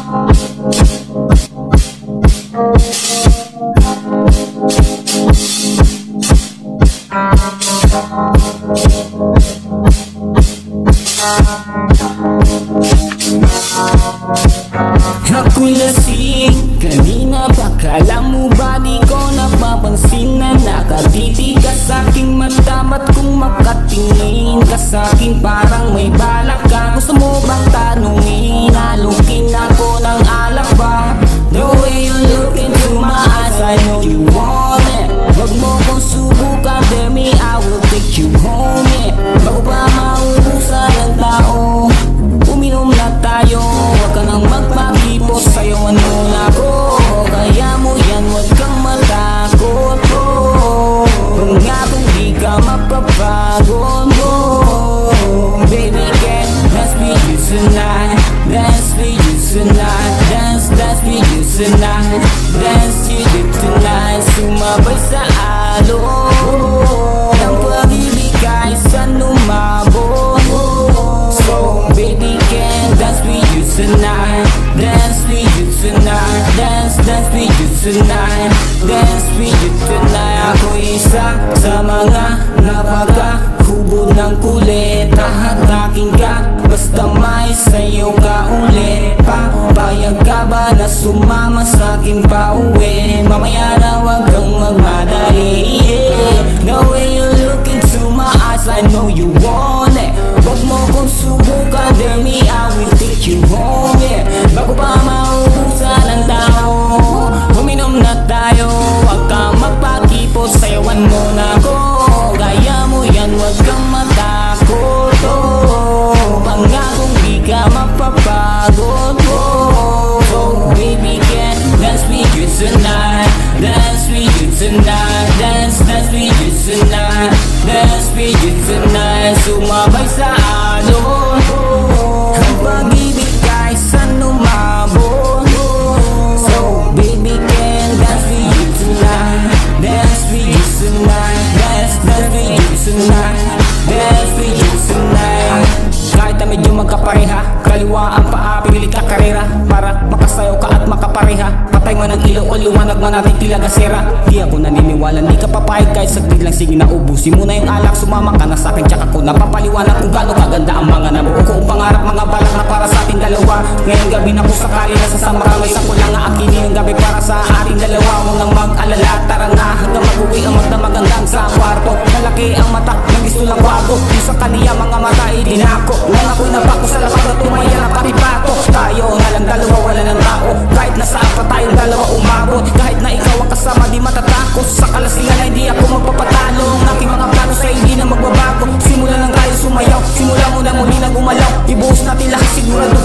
Ako'y lasing, kanina pa kala mo ba di ko napapansin na nakatitig ka sa'king mata? Ba't kung makatingin ka sa'kin parang may balak ka? Gusto mo bang tanungin? Halukin ako ng alak ba? The way you look into my eyes, I know you want it. Wag mo kong subukan, tell me I will take you home, yeah. Bago pa maubusan ng tao, uminom na tayo. Wag ka nang magpakipos, sayawan mo na ako. Kaya mo yan, wag kang matakot, oh. Pangakong di ka mapapagod, oh. Baby, can dance with you tonight, dance with you tonight, dance with you tonight, dance with you tonight. Sumabay sa alon ng pag-ibig kahit saan lumabot. So baby, can dance with you tonight, dance with you tonight, dance with you tonight, dance with you tonight. Ako isa sa mga napakahubog ng kulit. Hahatakin ka basta may sayo ka ulit. Papayag ka ba na sumama sa'kin pa uwi? Mamaya na wag kang magmadali, yeah. The way you look into my eyes, I know you want it. Wag mo kong subukan, dare me, I will take you home, yeah. Bago pa maubusan ng tao, uminom na tayo. Wag kang magpakipos, sayawan mo na ako. Kaya mo yan, wag kang matakot, oh. Pangakong di ka mapapagod, oh. So baby, can dance with you tonight, dance with you tonight, dance with you tonight, dance with you tonight. Sumabay sa alon ang pag-ibig kahit saan lumabot. So baby, can dance with you tonight, dance with you tonight, dance with you tonight, dance with you tonight. Kahit na medyo magkapareha, kaliwa ang paa, pili ka karera para makasayaw ka at makapareha. Patay man ang ilaw o liwanag man natin tila gasera. Di ako naniniwala, di ka papayag kahit saglit lang. Sige na, ubusin mo na yung alak, sumama ka na sa'kin. Tsaka ko napapaliwanag kung gaano kaganda ang mga nabuo kong pangarap, mga balak na para sa ating dalawa. Ngayong gabi na kung sakali nasasama ka, may sakot lang aakinin yung gabi para sa ating dalawa. Huwag nang mag-alala, tara na hanggang mag-uwi ang magdamag hanggang sa kwarto. Malaki ang mata, nang gusto lang wago. Yung sa kaniya mga mata idinako. Nang ako'y nabako sa lapag na tumaya na katipato. Tayo nga lang dalawa, wala ng tao. Kahit nasaan pa tayong dalawa umabot. Kahit na ikaw ang kasama, di matatakot. Sa kalasingan na hindi ako magpapatalo. Ang aking mga plano sa hindi na magbabago. Simula lang tayo sumayaw, simula mo na muli na gumalaw. Ibuhos natin lahat sigurado